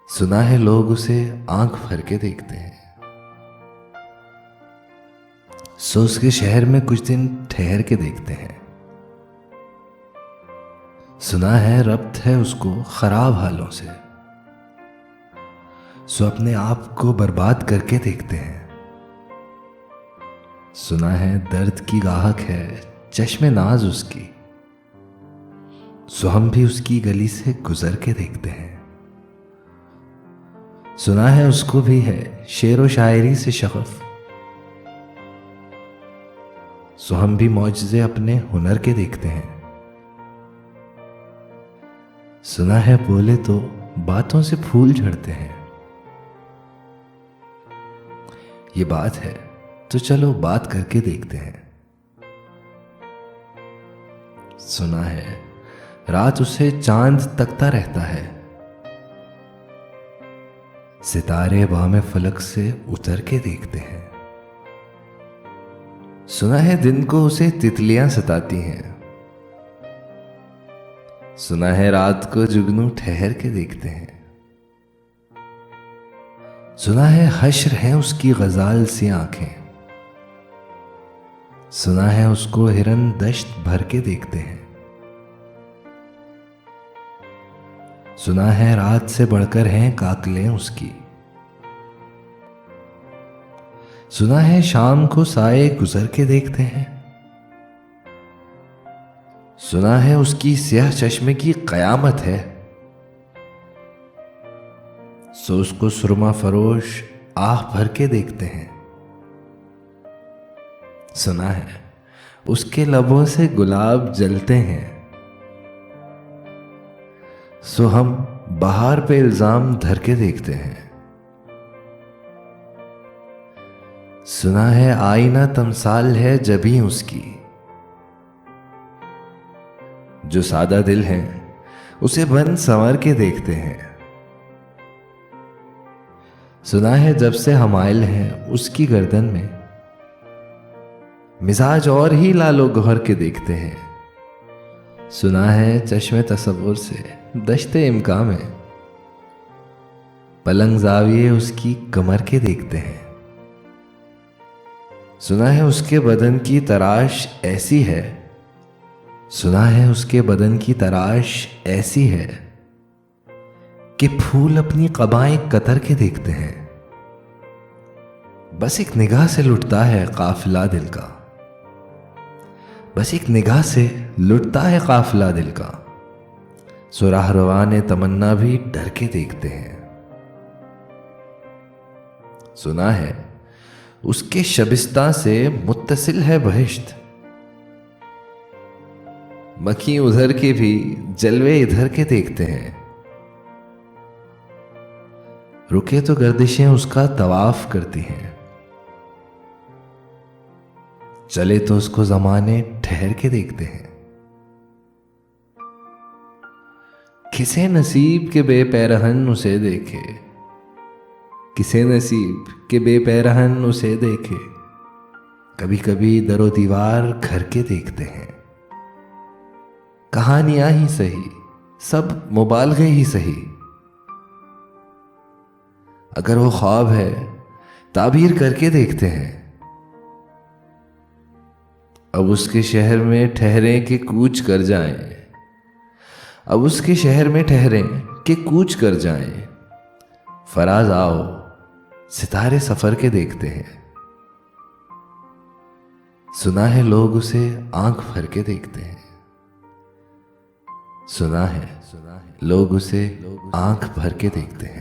सुना है लोग उसे आंख भर के देखते हैं। सो उसके शहर में कुछ दिन ठहर के देखते हैं। सुना है रब्त है उसको खराब हालों से, सो अपने आप को बर्बाद करके देखते हैं। सुना है दर्द की गाहक है चश्मे नाज उसकी, सो हम भी उसकी गली से गुजर के देखते हैं। सुना है उसको भी है शेर व शायरी से शगफ, सो हम भी मौजज़े अपने हुनर के देखते हैं। सुना है बोले तो बातों से फूल झड़ते हैं। ये बात है तो चलो बात करके देखते हैं। सुना है रात उसे चांद तकता रहता है, सितारे बामे फलक से उतर के देखते हैं। सुना है दिन को उसे तितलियां सताती हैं। सुना है रात को जुगनू ठहर के देखते हैं। सुना है हश्र है उसकी गजाल सी आंखें। सुना है उसको हिरन दश्त भर के देखते हैं। सुना है रात से बढ़कर हैं काकलें उसकी। सुना है शाम को साए गुजर के देखते हैं। सुना है उसकी स्याह चश्मे की कयामत है, सो उसको सुरमा फरोश आह भर के देखते हैं। सुना है उसके लबों से गुलाब जलते हैं, सो हम बहार पे इल्जाम धर के देखते हैं। सुना है आईना तमसाल है जबी उसकी, जो सादा दिल है उसे बन संवर के देखते हैं। सुना है जब से हमाइल है उसकी गर्दन में, मिजाज और ही लालो गौहर के देखते हैं। सुना है चश्मे तसव्वुर से दश्ते इम्का में, पलंग जाविये उसकी कमर के देखते हैं। सुना है उसके बदन की तराश ऐसी है, सुना है उसके बदन की तराश ऐसी है कि फूल अपनी कबाएं कतर के देखते हैं। बस एक निगाह से लुटता है काफिला दिल का, बस एक निगाह से लुटता है काफिला दिल का, सो राहरवाने तमन्ना भी डर के देखते हैं। सुना है उसके शबिस्तां से मुत्तसिल है बहिश्त, मक्खी उधर के भी जलवे इधर के देखते हैं। रुके तो गर्दिशें उसका तवाफ करती हैं, चले तो उसको जमाने ठहर के देखते हैं। किसे नसीब के बेपैरहन उसे देखे, किसे नसीब के बेपैरहन उसे देखे, कभी कभी दरो दीवार घर के देखते हैं। कहानियां ही सही सब मुबालगे ही सही, अगर वो ख्वाब है ताबीर करके देखते हैं। अब उसके शहर में ठहरें कि कूच कर जाएं, अब उसके शहर में ठहरें कि कूच कर जाएं। फराज आओ सितारे सफर के देखते हैं। सुना है लोग उसे आंख भर के देखते हैं। सुना है लोग उसे आंख भर के देखते हैं।